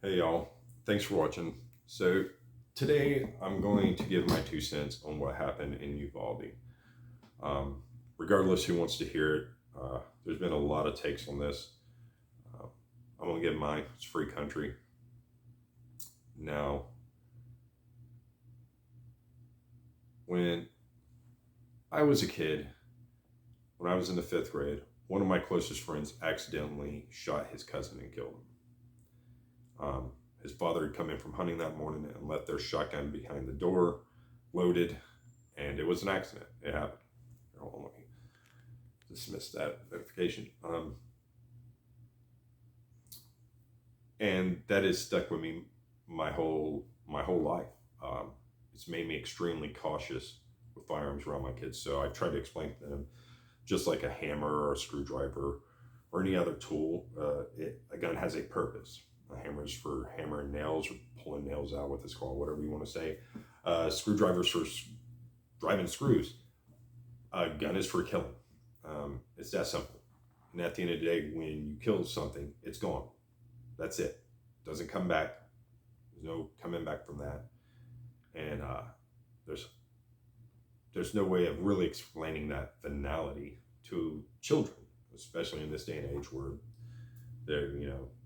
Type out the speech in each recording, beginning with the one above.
Hey y'all, thanks for watching. So today I'm going to give my 2 cents on what happened in Uvalde. Um, Regardless who wants to hear it, there's been a lot of takes on this. Uh, I'm gonna give mine. It's free country. Now, when I was a kid, when I was in the 5th grade, one of my closest friends accidentally shot his cousin and killed him. His father had come in from hunting that morning and left their shotgun behind the door, loaded, and it was an accident. It happened. Hold on, let me dismiss that notification. And that has stuck with me my whole life. It's made me extremely cautious with firearms around my kids. So I've tried to explain to them, just like a hammer or a screwdriver or any other tool, a gun has a purpose. A hammer is for hammering nails or pulling nails out with a saw, whatever you want to say. Screwdrivers for driving screws. A gun is for killing. It's that simple. And at the end of the day, when you kill something, it's gone. That's it. Doesn't come back. There's no coming back from that. And there's no way of really explaining that finality to children, especially in this day and age where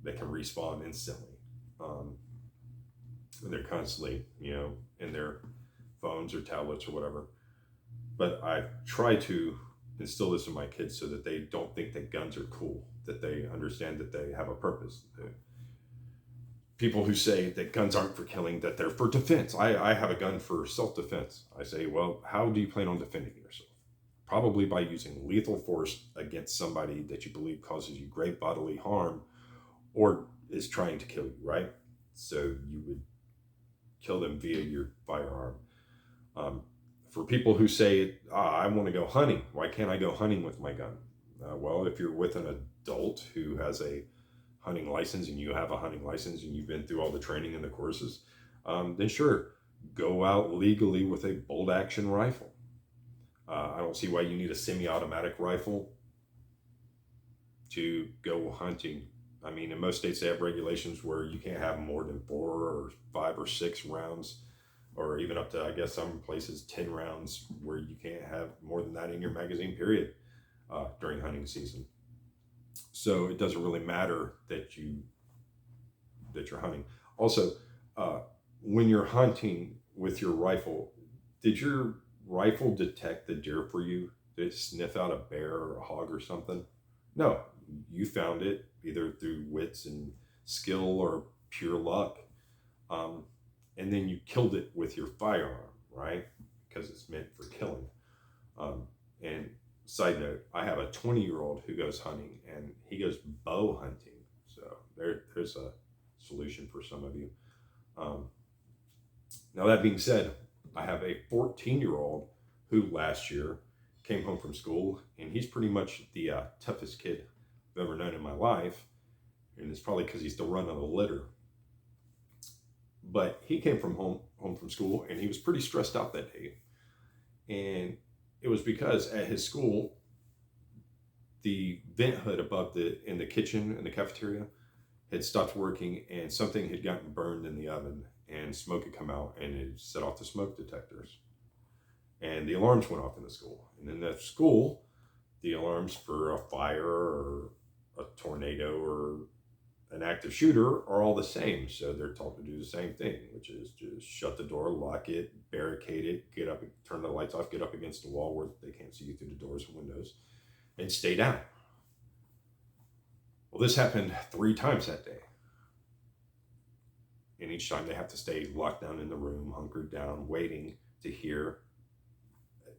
they can respawn instantly. And they're constantly in their phones or tablets or whatever. But I try to instill this in my kids so that they don't think that guns are cool, that they understand that they have a purpose. People who say that guns aren't for killing, that they're for defense. I have a gun for self-defense. I say, well, how do you plan on defending yourself? Probably by using lethal force against somebody that you believe causes you great bodily harm or is trying to kill you, right? So you would kill them via your firearm. For people who say, I want to go hunting, why can't I go hunting with my gun? Well, if you're with an adult who has a hunting license and you have a hunting license and you've been through all the training and the courses, then sure, go out legally with a bolt action rifle. I don't see why you need a semi-automatic rifle to go hunting. I mean, in most states they have regulations where you can't have more than 4 or 5 or 6 rounds, or even up to, I guess, some places 10 rounds, where you can't have more than that in your magazine, period, during hunting season. So it doesn't really matter that you're hunting. Also, when you're hunting with your rifle, did your rifle detect the deer for you? Did it sniff out a bear or a hog or something? No, you found it either through wits and skill or pure luck. And then you killed it with your firearm, right? Because it's meant for killing. And side note, I have a 20-year-old who goes hunting, and he goes bow hunting. So there's a solution for some of you. Now, that being said, I have a 14-year-old who last year came home from school, and he's pretty much the toughest kid I've ever known in my life. And it's probably because he's the run of the litter. But he came from home from school, and he was pretty stressed out that day. And it was because at his school, the vent hood above in the kitchen and the cafeteria had stopped working, and something had gotten burned in the oven, and smoke had come out, and it set off the smoke detectors. And the alarms went off in the school. And in that school, the alarms for a fire or a tornado or an active shooter are all the same. So they're taught to do the same thing, which is just shut the door, lock it, barricade it, get up, turn the lights off, get up against the wall where they can't see you through the doors and windows, and stay down. Well, this happened 3 times that day. And each time they have to stay locked down in the room, hunkered down, waiting to hear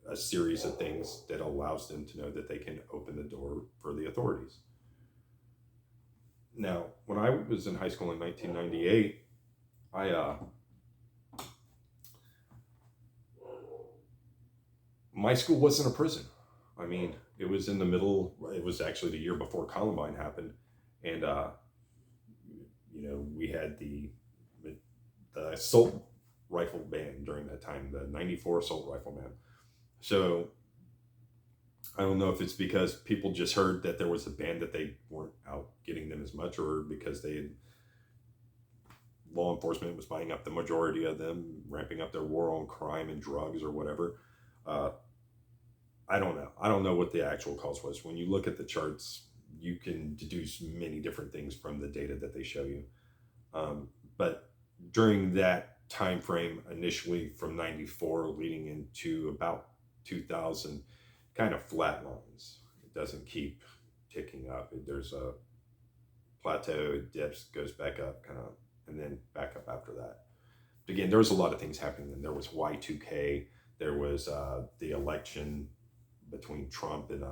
a series of things that allows them to know that they can open the door for the authorities. Now, when I was in high school in 1998, my school wasn't a prison. I mean, it was in the middle. It was actually the year before Columbine happened, and we had the assault rifle ban during that time, the '94 assault rifle ban. So I don't know if it's because people just heard that there was a ban that they weren't out getting them as much, or because they had law enforcement was buying up the majority of them, ramping up their war on crime and drugs or whatever. Uh, I don't know. I don't know what the actual cause was. When you look at the charts, you can deduce many different things from the data that they show you. But during that time frame, initially from 94 leading into about 2000, kind of flat lines. It doesn't keep ticking up. There's a plateau, it dips, goes back up, kind of, and then back up after that. But again, there was a lot of things happening then. There was Y2K, there was the election between Trump and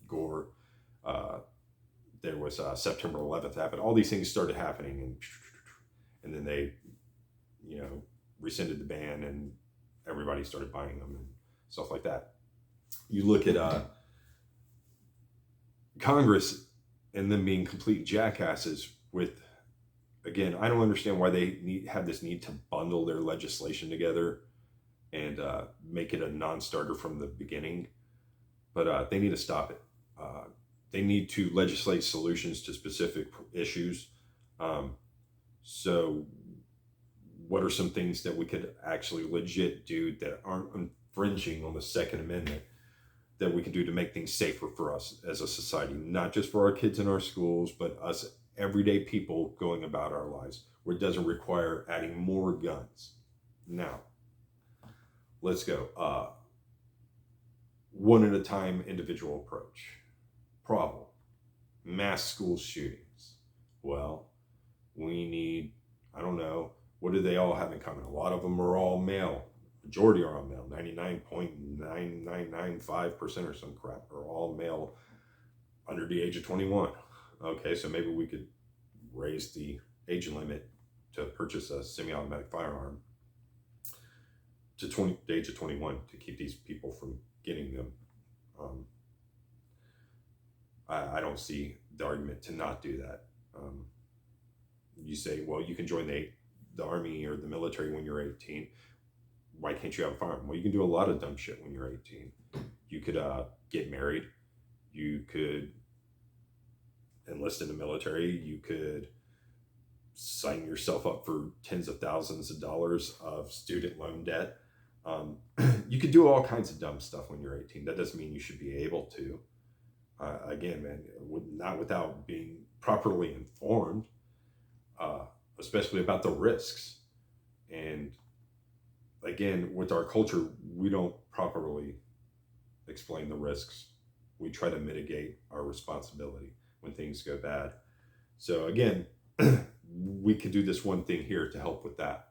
Gore. There was September 11th happened. All these things started happening, and then they, rescinded the ban, and everybody started buying them and stuff like that. You look at Congress and them being complete jackasses with, again, I don't understand why they have this need to bundle their legislation together and make it a non-starter from the beginning. But they need to stop it. They need to legislate solutions to specific issues. So what are some things that we could actually legit do that aren't infringing on the Second Amendment that we can do to make things safer for us as a society, not just for our kids in our schools, but us everyday people going about our lives, where it doesn't require adding more guns. Now, let's go. One at a time, individual approach. Problem: mass school shootings. Well, we need, I don't know, what do they all have in common? A lot of them are all male. Majority are all male. 99.9995% or some crap are all male under the age of 21. Okay, so maybe we could raise the age limit to purchase a semi-automatic firearm to the age of 21 to keep these people from getting them. I don't see the argument to not do that. You say, well, you can join the army or the military when you're 18. Why can't you have a firearm? Well, you can do a lot of dumb shit when you're 18. You could get married. You could enlist in the military. You could sign yourself up for tens of thousands of dollars of student loan debt. You could do all kinds of dumb stuff when you're 18. That doesn't mean you should be able to. Again, man, not without being properly informed, especially about the risks. And again, with our culture, we don't properly explain the risks. We try to mitigate our responsibility when things go bad. So again, we could do this one thing here to help with that.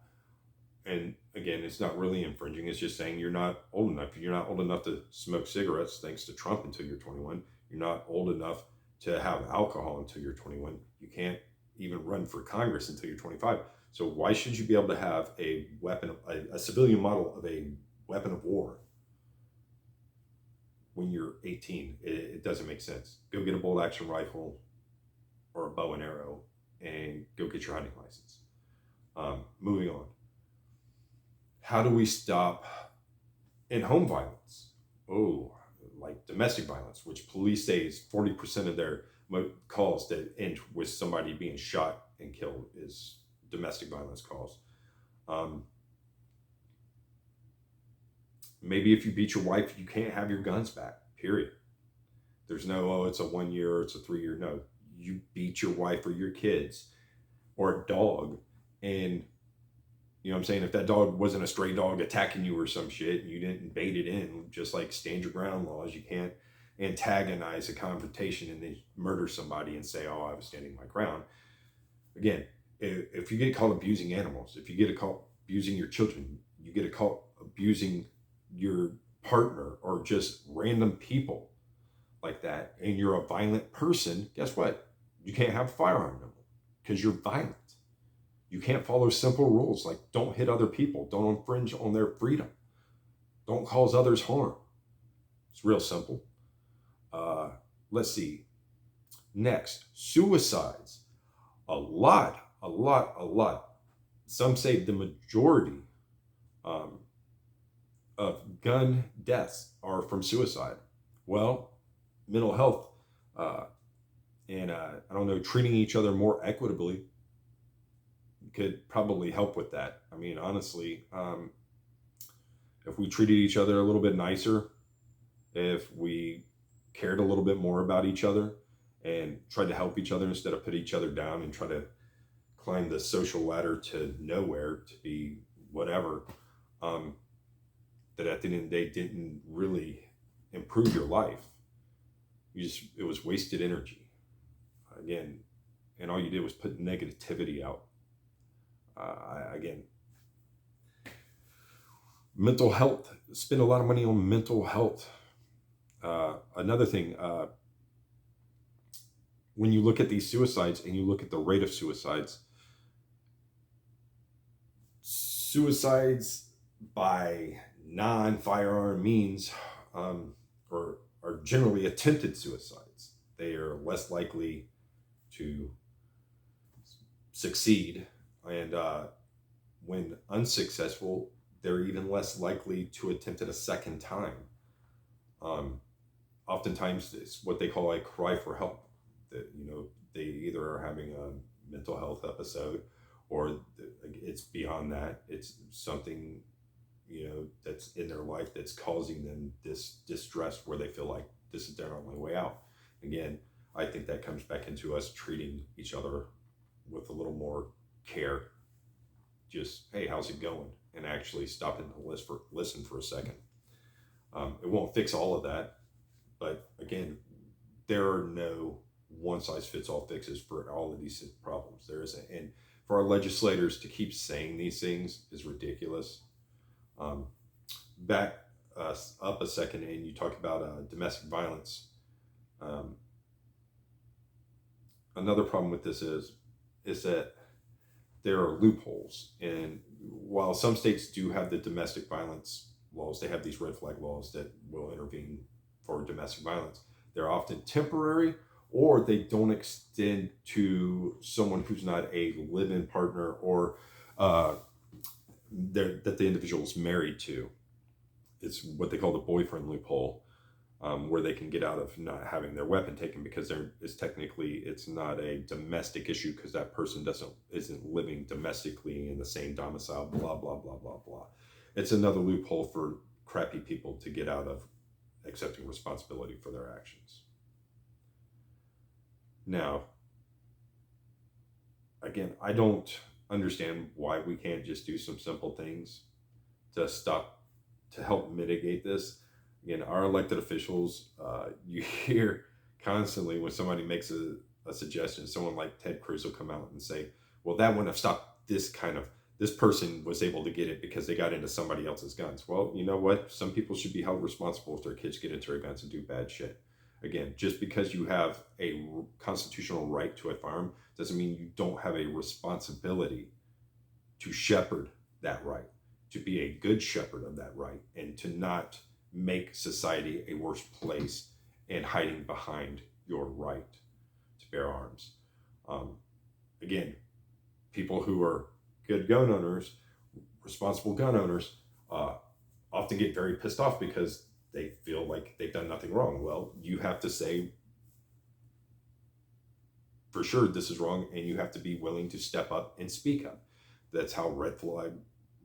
And again, it's not really infringing. It's just saying you're not old enough. You're not old enough to smoke cigarettes, thanks to Trump, until you're 21. You're not old enough to have alcohol until you're 21. You can't even run for Congress until you're 25. So why should you be able to have a weapon, a civilian model of a weapon of war when you're 18? It doesn't make sense. Go get a bolt action rifle or a bow and arrow and go get your hunting license. Moving on. How do we stop in-home violence? Like domestic violence, which police say is 40% of their calls that end with somebody being shot and killed is domestic violence calls. Maybe if you beat your wife, you can't have your guns back, period. There's no, it's a 1 year, or it's a 3 year. No, you beat your wife or your kids or a dog, and you know what I'm saying? If that dog wasn't a stray dog attacking you or some shit, and you didn't bait it in, just like stand your ground laws, you can't antagonize a confrontation and then murder somebody and say, oh, I was standing my ground. Again, if you get caught abusing animals, if you get caught abusing your children, you get caught abusing your partner or just random people like that, and you're a violent person, guess what? You can't have a firearm no more because you're violent. You can't follow simple rules like don't hit other people, don't infringe on their freedom, don't cause others harm. It's real simple. Let's see. Next, suicides. A lot. Some say the majority of gun deaths are from suicide. Well, mental health and I don't know, treating each other more equitably could probably help with that. I mean, honestly, if we treated each other a little bit nicer, if we cared a little bit more about each other and tried to help each other instead of put each other down and try to climb the social ladder to nowhere to be whatever, um, that at the end of the day didn't really improve your life. It was wasted energy again, and all you did was put negativity out. Again, mental health. Spend a lot of money on mental health. Another thing, when you look at these suicides and you look at the rate of suicides by non-firearm means, or are generally attempted suicides. They are less likely to succeed, and when unsuccessful, they're even less likely to attempt it a second time. Um, Oftentimes, it's what they call a cry for help. That they either are having a mental health episode, or it's beyond that. It's something that's in their life that's causing them this distress where they feel like this is their only way out. Again, I think that comes back into us treating each other with a little more care. Just, hey, how's it going? And actually stopping to listen for a second. It won't fix all of that, but again, there are no one size fits all fixes for all of these problems. There isn't, and for our legislators to keep saying these things is ridiculous. Back up a second, and you talk about domestic violence. Another problem with this is that there are loopholes, and while some states do have the domestic violence laws, they have these red flag laws that will intervene for domestic violence. They're often temporary, or they don't extend to someone who's not a live-in partner, or that the individual is married to. It's what they call the boyfriend loophole, where they can get out of not having their weapon taken because it's not a domestic issue because that person isn't living domestically in the same domicile. Blah blah blah blah blah. It's another loophole for crappy people to get out of accepting responsibility for their actions. Now, again, I don't understand why we can't just do some simple things to help mitigate this. Again, our elected officials, you hear constantly when somebody makes a suggestion, someone like Ted Cruz will come out and say, well, that wouldn't have stopped this person was able to get it because they got into somebody else's guns. Well, you know what? Some people should be held responsible if their kids get into their guns and do bad shit. Again, just because you have a constitutional right to a firearm doesn't mean you don't have a responsibility to shepherd that right, to be a good shepherd of that right, and to not make society a worse place and hiding behind your right to bear arms. Again, people who are good gun owners, responsible gun owners, often get very pissed off because they feel like they've done nothing wrong. Well, you have to say, for sure, this is wrong, and you have to be willing to step up and speak up. That's how red flag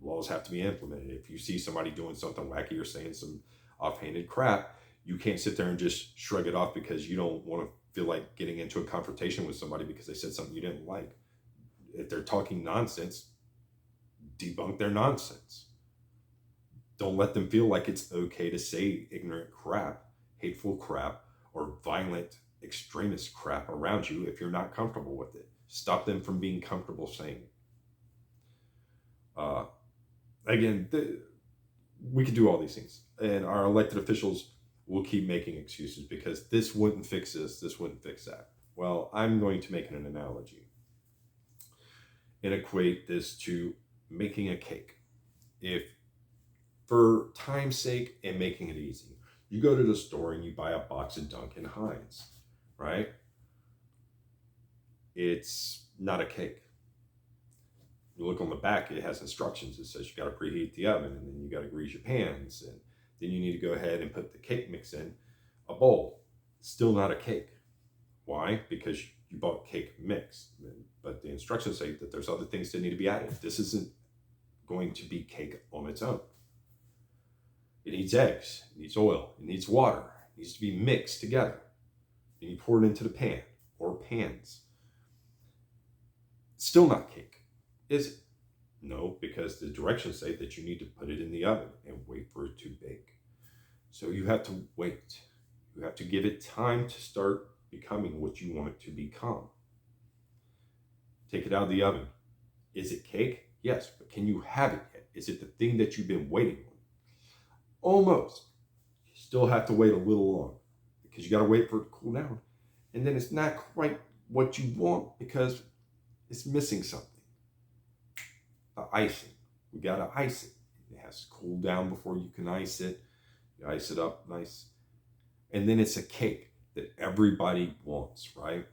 laws have to be implemented. If you see somebody doing something wacky or saying some offhanded crap, you can't sit there and just shrug it off because you don't want to feel like getting into a confrontation with somebody because they said something you didn't like. If they're talking nonsense, debunk their nonsense. Don't let them feel like it's okay to say ignorant crap, hateful crap, or violent extremist crap around you if you're not comfortable with it. Stop them from being comfortable saying it. Again, we could do all these things, and our elected officials will keep making excuses because this wouldn't fix this wouldn't fix that. Well, I'm going to make an analogy and equate this to making a cake. If, for time's sake and making it easy, you go to the store and you buy a box of Duncan Hines, right? It's not a cake. You look on the back, it has instructions. It says you got to preheat the oven, and then you got to grease your pans, and then you need to go ahead and put the cake mix in a bowl. Still not a cake. Why? Because you bought cake mix, but the instructions say that there's other things that need to be added. This isn't going to be cake on its own. It needs eggs, it needs oil, it needs water, it needs to be mixed together. And you pour it into the pan or pans. Still not cake, is it? No, because the directions say that you need to put it in the oven and wait for it to bake. So you have to wait. You have to give it time to start becoming what you want it to become. Take it out of the oven. Is it cake? Yes, but can you have it yet? Is it the thing that you've been waiting on? Almost. You still have to wait a little longer because you got to wait for it to cool down. And then it's not quite what you want because it's missing something. The icing. We got to ice it. It has to cool down before you can ice it. You ice it up nice. And then it's a cake that everybody wants, right?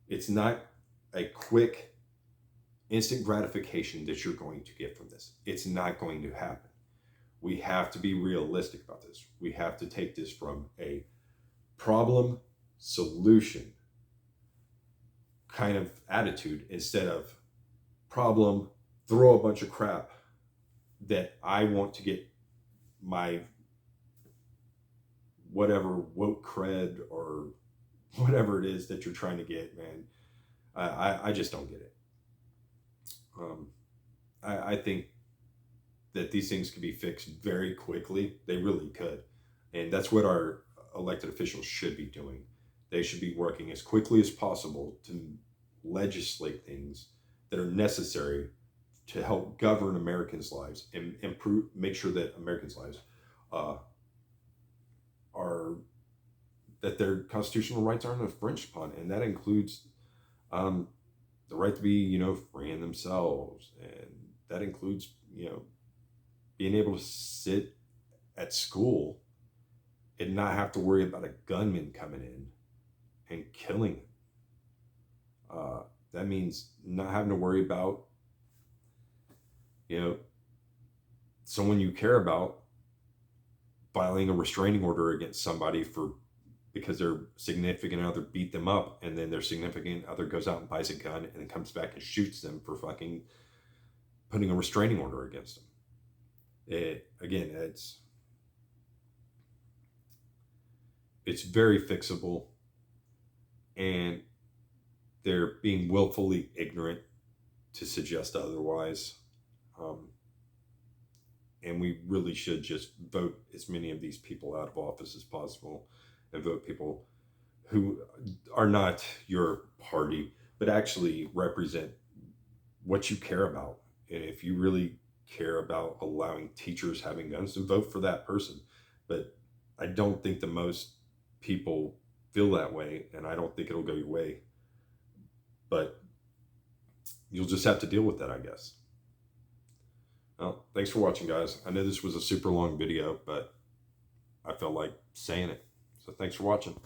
It's not a quick, instant gratification that you're going to get from this. It's not going to happen. We have to be realistic about this. We have to take this from a problem solution kind of attitude instead of problem, throw a bunch of crap that I want to get my whatever woke cred or whatever it is that you're trying to get, man. I just don't get it. I think that these things could be fixed very quickly. They really could. And that's what our elected officials should be doing. They should be working as quickly as possible to legislate things that are necessary to help govern Americans' lives and improve, make sure that Americans' lives are, that their constitutional rights aren't infringed upon. And that includes the right to be, freeing themselves. And that includes, being able to sit at school and not have to worry about a gunman coming in and killing them. That means not having to worry about, someone you care about filing a restraining order against somebody because their significant other beat them up, and then their significant other goes out and buys a gun and then comes back and shoots them for fucking putting a restraining order against them. It's very fixable, and they're being willfully ignorant to suggest otherwise. And we really should just vote as many of these people out of office as possible and vote people who are not your party, but actually represent what you care about. And if you really care about allowing teachers having guns, then vote for that person. But I don't think the most people feel that way, and I don't think it'll go your way. But you'll just have to deal with that, I guess. Well, thanks for watching, guys. I know this was a super long video, but I felt like saying it. So thanks for watching.